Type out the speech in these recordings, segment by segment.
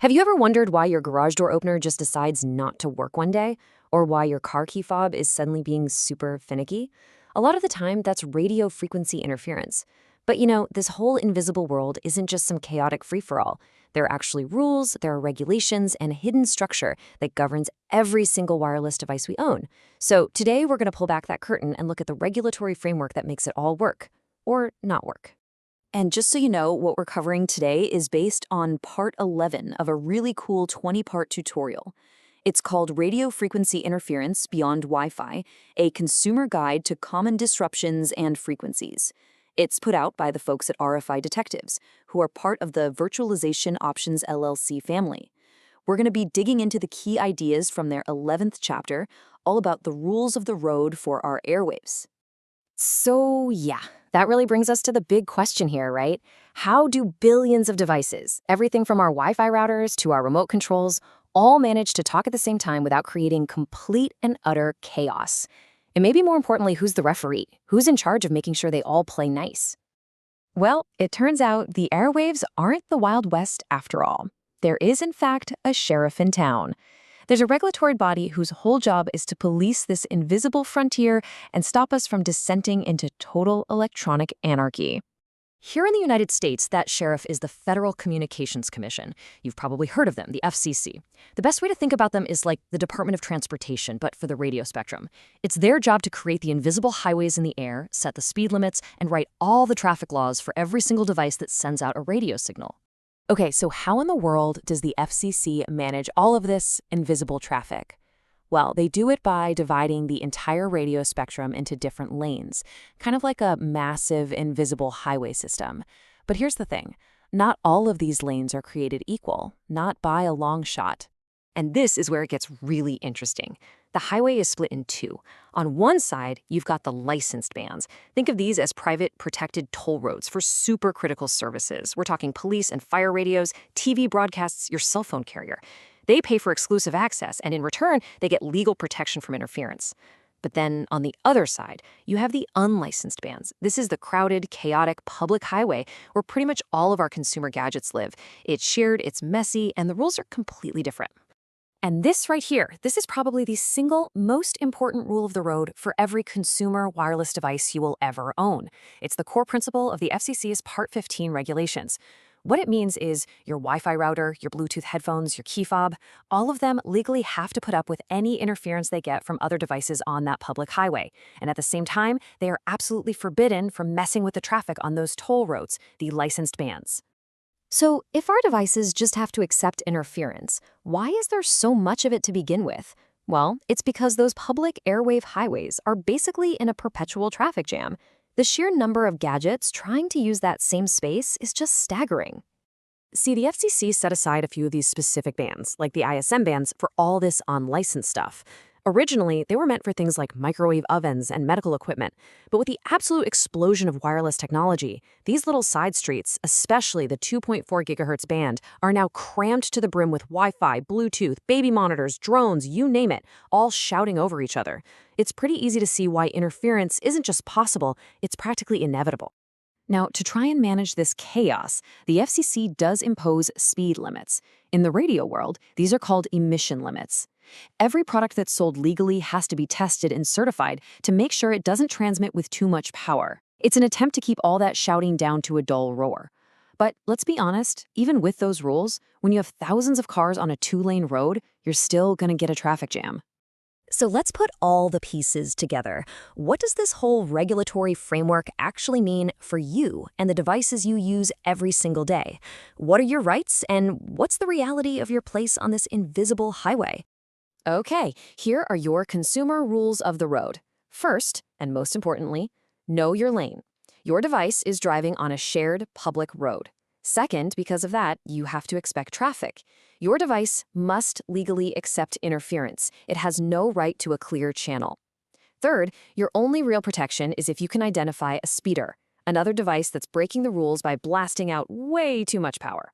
Have you ever wondered why your garage door opener just decides not to work one day? Or why your car key fob is suddenly being super finicky? A lot of the time, that's radio frequency interference. But this whole invisible world isn't just some chaotic free-for-all. There are actually rules, there are regulations, and a hidden structure that governs every single wireless device we own. So today, we're going to pull back that curtain and look at the regulatory framework that makes it all work. Or not work. And just so you know, what we're covering today is based on part 11 of a really cool 20-part tutorial. It's called Radio Frequency Interference Beyond Wi-Fi, a consumer guide to common disruptions and frequencies. It's put out by the folks at RFI Detectives, who are part of the Virtualization Options LLC family. We're going to be digging into the key ideas from their 11th chapter, all about the rules of the road for our airwaves. So yeah, that really brings us to the big question here, right? How do billions of devices, everything from our Wi-Fi routers to our remote controls, all manage to talk at the same time without creating complete and utter chaos? And maybe more importantly, who's the referee? Who's in charge of making sure they all play nice? Well, it turns out the airwaves aren't the Wild West after all. There is, in fact, a sheriff in town. There's a regulatory body whose whole job is to police this invisible frontier and stop us from descending into total electronic anarchy. Here in the United States, that sheriff is the Federal Communications Commission. You've probably heard of them, the FCC. The best way to think about them is like the Department of Transportation, but for the radio spectrum. It's their job to create the invisible highways in the air, set the speed limits, and write all the traffic laws for every single device that sends out a radio signal. Okay, so how in the world does the FCC manage all of this invisible traffic? Well, they do it by dividing the entire radio spectrum into different lanes, kind of like a massive invisible highway system. But here's the thing, not all of these lanes are created equal, not by a long shot. And this is where it gets really interesting. The highway is split in two. On one side, you've got the licensed bands. Think of these as private, protected toll roads for super critical services. We're talking police and fire radios, TV broadcasts, your cell phone carrier. They pay for exclusive access, and in return, they get legal protection from interference. But then, on the other side, you have the unlicensed bands. This is the crowded, chaotic public highway where pretty much all of our consumer gadgets live. It's shared, it's messy, and the rules are completely different. And this right here, this is probably the single most important rule of the road for every consumer wireless device you will ever own. It's the core principle of the FCC's Part 15 regulations. What it means is your Wi-Fi router, your Bluetooth headphones, your key fob, all of them legally have to put up with any interference they get from other devices on that public highway. And at the same time, they are absolutely forbidden from messing with the traffic on those toll roads, the licensed bands. So, if our devices just have to accept interference, why is there so much of it to begin with? Well, it's because those public airwave highways are basically in a perpetual traffic jam. The sheer number of gadgets trying to use that same space is just staggering. See, the FCC set aside a few of these specific bands, like the ISM bands, for all this unlicensed stuff. Originally, they were meant for things like microwave ovens and medical equipment, but with the absolute explosion of wireless technology, these little side streets, especially the 2.4 gigahertz band, are now crammed to the brim with Wi-Fi, Bluetooth, baby monitors, drones, you name it, all shouting over each other. It's pretty easy to see why interference isn't just possible, it's practically inevitable. Now, to try and manage this chaos, the FCC does impose speed limits. In the radio world, these are called emission limits. Every product that's sold legally has to be tested and certified to make sure it doesn't transmit with too much power. It's an attempt to keep all that shouting down to a dull roar. But let's be honest, even with those rules, when you have thousands of cars on a two-lane road, you're still going to get a traffic jam. So let's put all the pieces together. What does this whole regulatory framework actually mean for you and the devices you use every single day? What are your rights, and what's the reality of your place on this invisible highway? Okay, here are your consumer rules of the road. First, and most importantly, know your lane. Your device is driving on a shared public road. Second, because of that, you have to expect traffic. Your device must legally accept interference. It has no right to a clear channel. Third, your only real protection is if you can identify a speeder, another device that's breaking the rules by blasting out way too much power.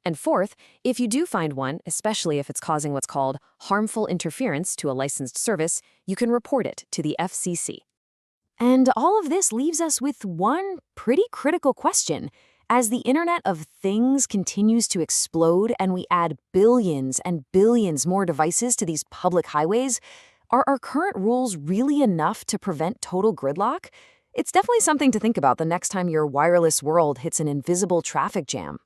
And fourth, if you do find one, especially if it's causing what's called harmful interference to a licensed service, you can report it to the FCC. And all of this leaves us with one pretty critical question. As the Internet of Things continues to explode and we add billions and billions more devices to these public highways, are our current rules really enough to prevent total gridlock? It's definitely something to think about the next time your wireless world hits an invisible traffic jam.